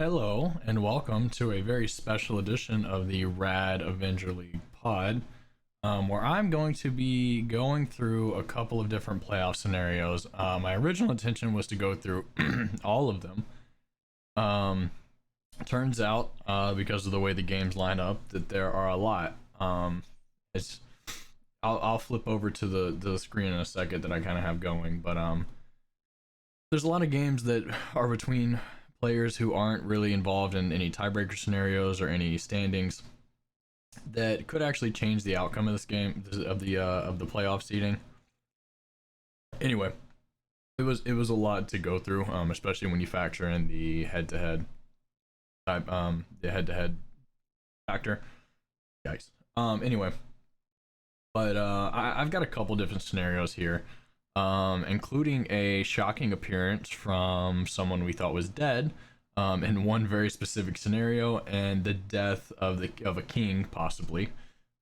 Hello and welcome to a very special edition of the Rad Avenger League pod, where I'm going to be going through a couple of different playoff scenarios. My original intention was to go through all of them. Um, Turns out, because of the way the games line up, that there are a lot. It's I'll flip over to the screen in a second that I kind of have going, but there's a lot of games that are between players who aren't really involved in any tiebreaker scenarios or any standings that could actually change the outcome of this game of the playoff seeding. Anyway, it was a lot to go through, especially when you factor in the head-to-head type, the head-to-head factor. Yikes. Anyway, but I've got a couple different scenarios here, including a shocking appearance from someone we thought was dead, in one very specific scenario, and the death of a king possibly.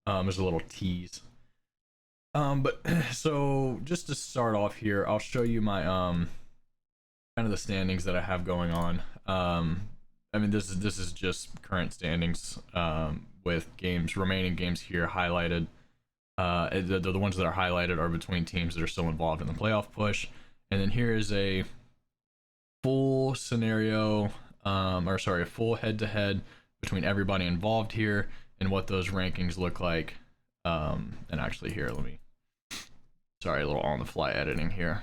There's a little tease. But so just to start off here, I'll show you my kind of the standings that I have going on. I mean this is just current standings, with remaining games here highlighted. The ones that are highlighted are between teams that are still involved in the playoff push. And then here is a full scenario, or sorry, a full head-to-head between everybody involved here and what those rankings look like. And actually here, sorry, a little on-the-fly editing here.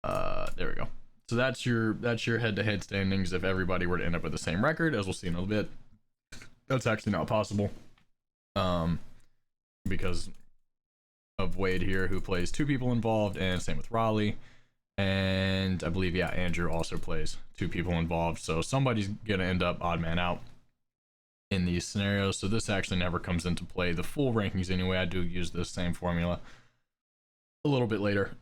There we go. So that's your head-to-head standings if everybody were to end up with the same record, as we'll see in a little bit. That's actually not possible. Because of Wade here, who plays two people involved, and same with Raleigh. And I believe, yeah, Andrew also plays two people involved. So somebody's going to end up odd man out in these scenarios. So this actually never comes into play. The full rankings, anyway, I do use this same formula a little bit later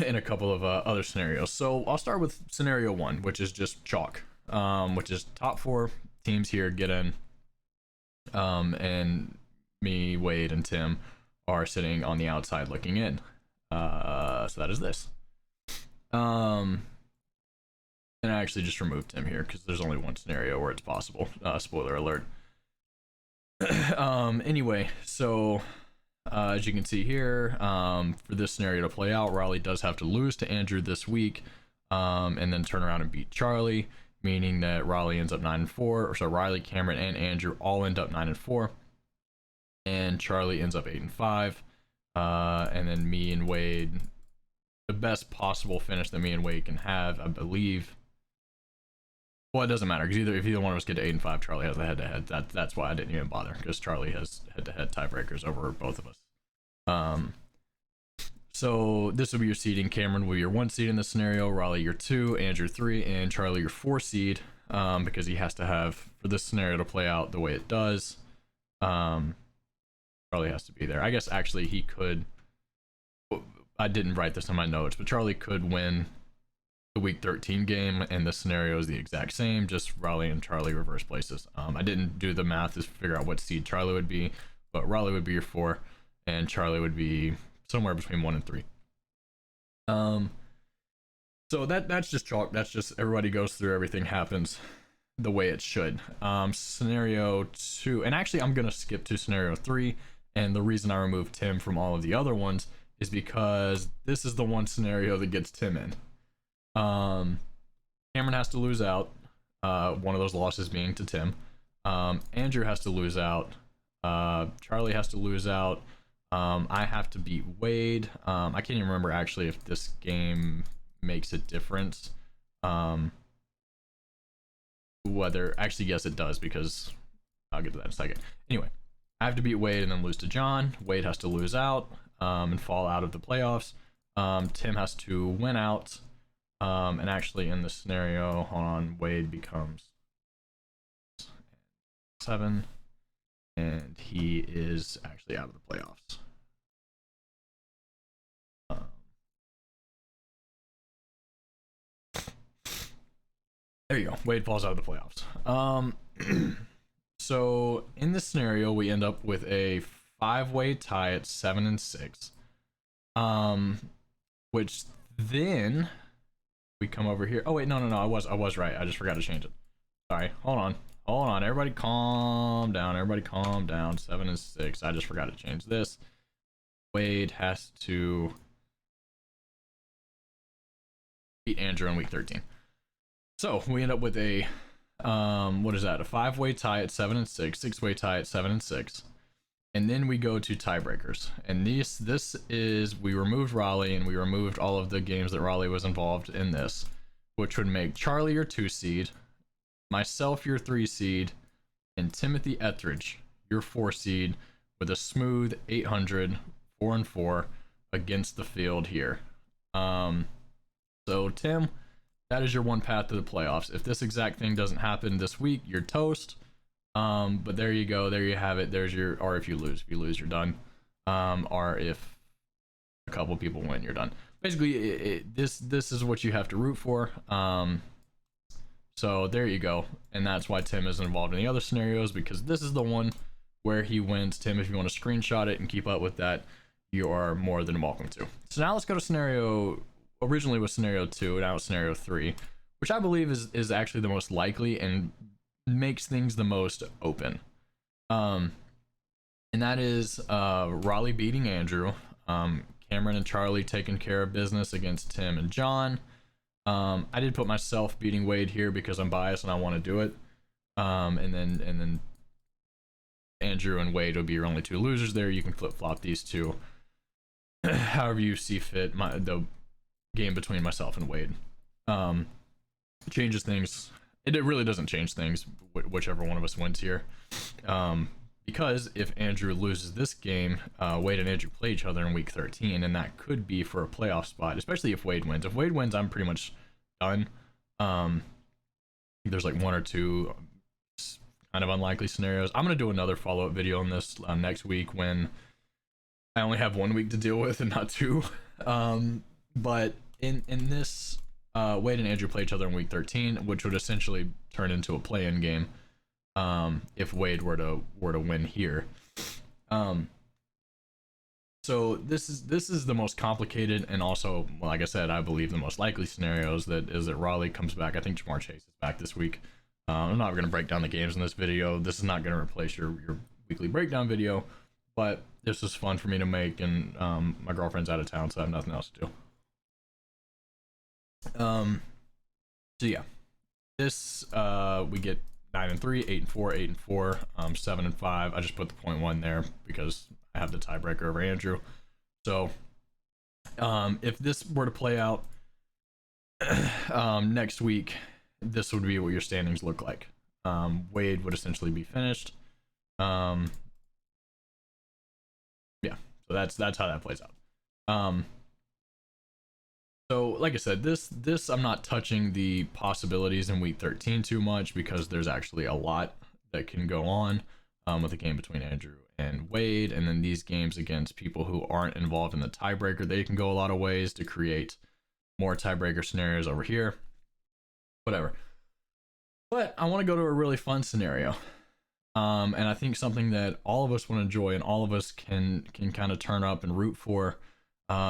in a couple of other scenarios. So I'll start with scenario one, which is just chalk, which is top four teams here get in. And me, Wade, and Tim are sitting on the outside looking in. So that is this. And I actually just removed Tim here because there's only one scenario where it's possible. Spoiler alert. Anyway, so as you can see here, for this scenario to play out, Raleigh does have to lose to Andrew this week, and then turn around and beat Charlie, meaning that Raleigh ends up 9-4, or so Riley, Cameron, and Andrew all end up 9-4. And Charlie ends up 8-5, and then me and Wade, the best possible finish that me and Wade can have, I believe. Well, it doesn't matter because if either one of us get to 8-5, Charlie has the head-to-head. That's why I didn't even bother, because Charlie has head-to-head tiebreakers over both of us. So this will be your seeding. Cameron will be your 1 seed in this scenario, Raleigh your 2, Andrew 3, and Charlie your 4 seed, because he has to have, for this scenario to play out the way it does, Charlie has to be there. I guess actually he could. I didn't write this in my notes, but Charlie could win the week 13 game, and the scenario is the exact same, just Raleigh and Charlie reverse places. I didn't do the math to figure out what seed Charlie would be, but Raleigh would be your 4, and Charlie would be somewhere between 1 and 3. So that's just chalk. That's just everybody goes through, everything happens the way it should. Scenario 2, and actually I'm gonna skip to scenario 3. And the reason I removed Tim from all of the other ones is because this is the one scenario that gets Tim in. Cameron has to lose out, one of those losses being to Tim. Andrew has to lose out. Charlie has to lose out. I have to beat Wade. I can't even remember actually if this game makes a difference. Whether, actually, yes, it does, because I'll get to that in a second. Anyway. I have to beat Wade and then lose to John. Wade has to lose out, and fall out of the playoffs. Tim has to win out. And actually in this scenario, hold on, Wade becomes 7, and he is actually out of the playoffs. There you go. Wade falls out of the playoffs. So in this scenario, we end up with a 5-way tie at 7-6, which then We come over here. Oh wait, no, I was right. I just forgot to change it. Sorry. Hold on. Everybody calm down. 7-6. I just forgot to change this. Wade has to beat Andrew in week 13. So we end up with a what is that? A 5-way tie at 7-6, 6-way tie at 7-6. And then we go to tiebreakers. And this is, we removed Raleigh and we removed all of the games that Raleigh was involved in this, which would make Charlie your 2 seed, myself your 3 seed, and Timothy Etheridge your 4 seed, with a smooth 800 4-4 against the field here. So Tim, that is your one path to the playoffs. If this exact thing doesn't happen this week, you're toast. But there you go. There you have it. There's your, or if you lose, you're done. Or if a couple people win, you're done. Basically, this is what you have to root for. So there you go. And that's why Tim isn't involved in the other scenarios, because this is the one where he wins. Tim, if you want to screenshot it and keep up with that, you are more than welcome to. So now let's go to scenario, originally was scenario 2, now it's scenario 3, which I believe is actually the most likely and makes things the most open. And that is Raleigh beating Andrew, Cameron and Charlie taking care of business against Tim and John. I did put myself beating Wade here because I'm biased and I want to do it. And then Andrew and Wade would be your only 2 losers there. You can flip-flop these 2 however you see fit. The game between myself and Wade changes things. It really doesn't change things, whichever one of us wins here. Because if Andrew loses this game, Wade and Andrew play each other in week 13, and that could be for a playoff spot, especially if Wade wins. If Wade wins, I'm pretty much done. There's like 1 or 2 kind of unlikely scenarios. I'm going to do another follow-up video on this next week when I only have 1 week to deal with and not 2. But in this, Wade and Andrew play each other in week 13, which would essentially turn into a play-in game if Wade were to win here. So this is the most complicated, and also, well, like I said, I believe the most likely scenarios that Raleigh comes back. I think Jamar Chase is back this week. I'm not going to break down the games in this video. This is not going to replace your weekly breakdown video, but this was fun for me to make, and my girlfriend's out of town, so I have nothing else to do. So yeah, this we get 9-3, 8-4, 8-4, 7-5. I just put the 0.1 there because I have the tiebreaker over Andrew. So if this were to play out next week, this would be what your standings look like. Wade would essentially be finished. Yeah, so that's how that plays out. So like I said, this I'm not touching the possibilities in week 13 too much, because there's actually a lot that can go on with the game between Andrew and Wade, and then these games against people who aren't involved in the tiebreaker, they can go a lot of ways to create more tiebreaker scenarios over here, whatever. But I want to go to a really fun scenario, and I think something that all of us want to enjoy and all of us can kind of turn up and root for.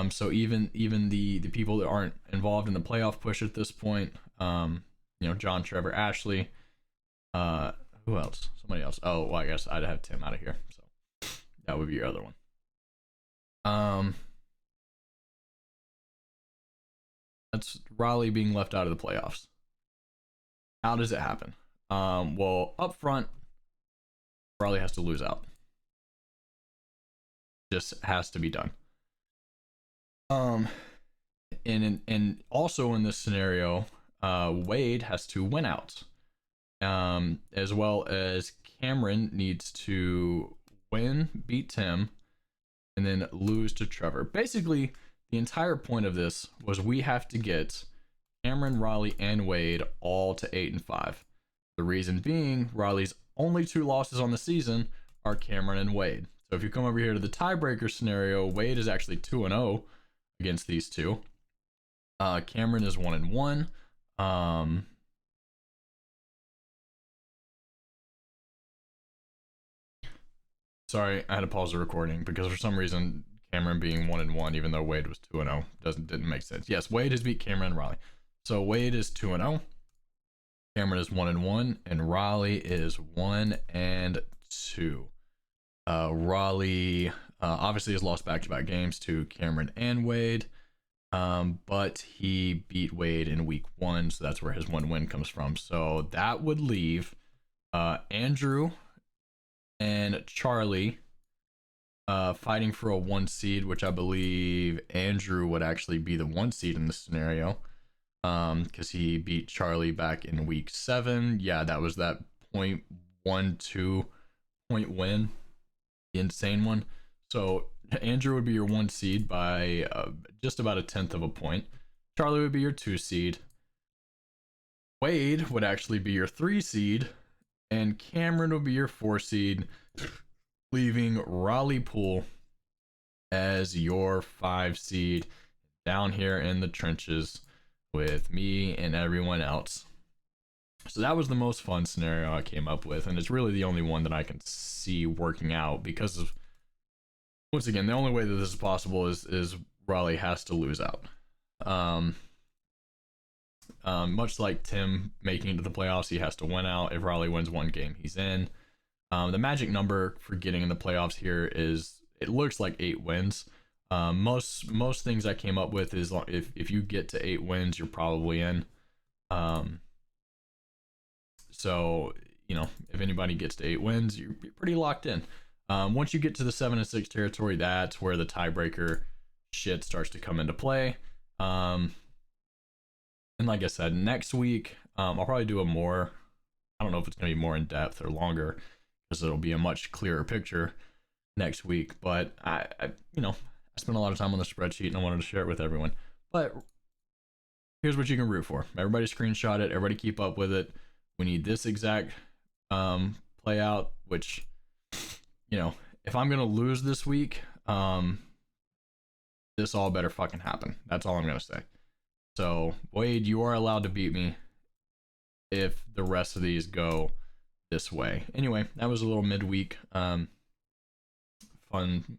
So even the people that aren't involved in the playoff push at this point, you know, John, Trevor, Ashley, who else? Somebody else. Oh, well, I guess I'd have Tim out of here, so that would be your other one. That's Raleigh being left out of the playoffs. How does it happen? Well, up front, Raleigh has to lose out. Just has to be done. And also in this scenario, Wade has to win out, as well as Cameron needs to beat Tim, and then lose to Trevor. Basically, the entire point of this was we have to get Cameron, Raleigh, and Wade all to 8-5. The reason being, Raleigh's only 2 losses on the season are Cameron and Wade. So if you come over here to the tiebreaker scenario, Wade is actually 2-0 against these 2. Cameron is 1-1. Sorry, I had to pause the recording because for some reason Cameron being 1-1, even though Wade was 2-0, didn't make sense. Yes, Wade has beat Cameron and Raleigh. So Wade is 2-0, Cameron is 1-1, and Raleigh is 1-2. Raleigh obviously has lost back-to-back games to Cameron and Wade, but he beat Wade in week 1, so that's where his 1 win comes from. So that would leave Andrew and Charlie fighting for a 1 seed, which I believe Andrew would actually be the 1 seed in this scenario, because he beat Charlie back in week 7. Yeah, that was that 0.12 point win, the insane one. So Andrew would be your 1 seed by just about 1/10 of a point. Charlie would be your 2 seed. Wade would actually be your 3 seed, and Cameron would be your 4 seed, leaving Raleigh Pool as your 5 seed down here in the trenches with me and everyone else. So that was the most fun scenario I came up with, and it's really the only one that I can see working out because of, once again, the only way that this is possible is Raleigh has to lose out. Much like Tim making it to the playoffs, he has to win out. If Raleigh wins 1 game, he's in. The magic number for getting in the playoffs here is, it looks like 8 wins. Most things I came up with is if you get to 8 wins, you're probably in. So, you know, if anybody gets to 8 wins, you're pretty locked in. Once you get to the 7-6 territory, that's where the tiebreaker shit starts to come into play. And like I said, next week, I'll probably do a more, I don't know if it's going to be more in depth or longer, because it'll be a much clearer picture next week. But I spent a lot of time on the spreadsheet and I wanted to share it with everyone. But here's what you can root for. Everybody screenshot it. Everybody keep up with it. We need this exact play out, which, you know, if I'm going to lose this week, this all better fucking happen. That's all I'm going to say. So, Wade, you are allowed to beat me if the rest of these go this way. Anyway, that was a little midweek fun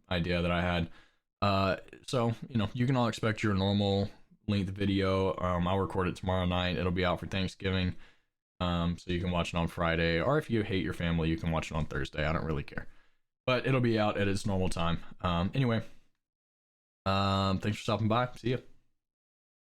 idea that I had. So, you know, you can all expect your normal length video. I'll record it tomorrow night. It'll be out for Thanksgiving. So you can watch it on Friday, or if you hate your family, you can watch it on Thursday. I don't really care, but it'll be out at its normal time. Anyway, thanks for stopping by. See ya.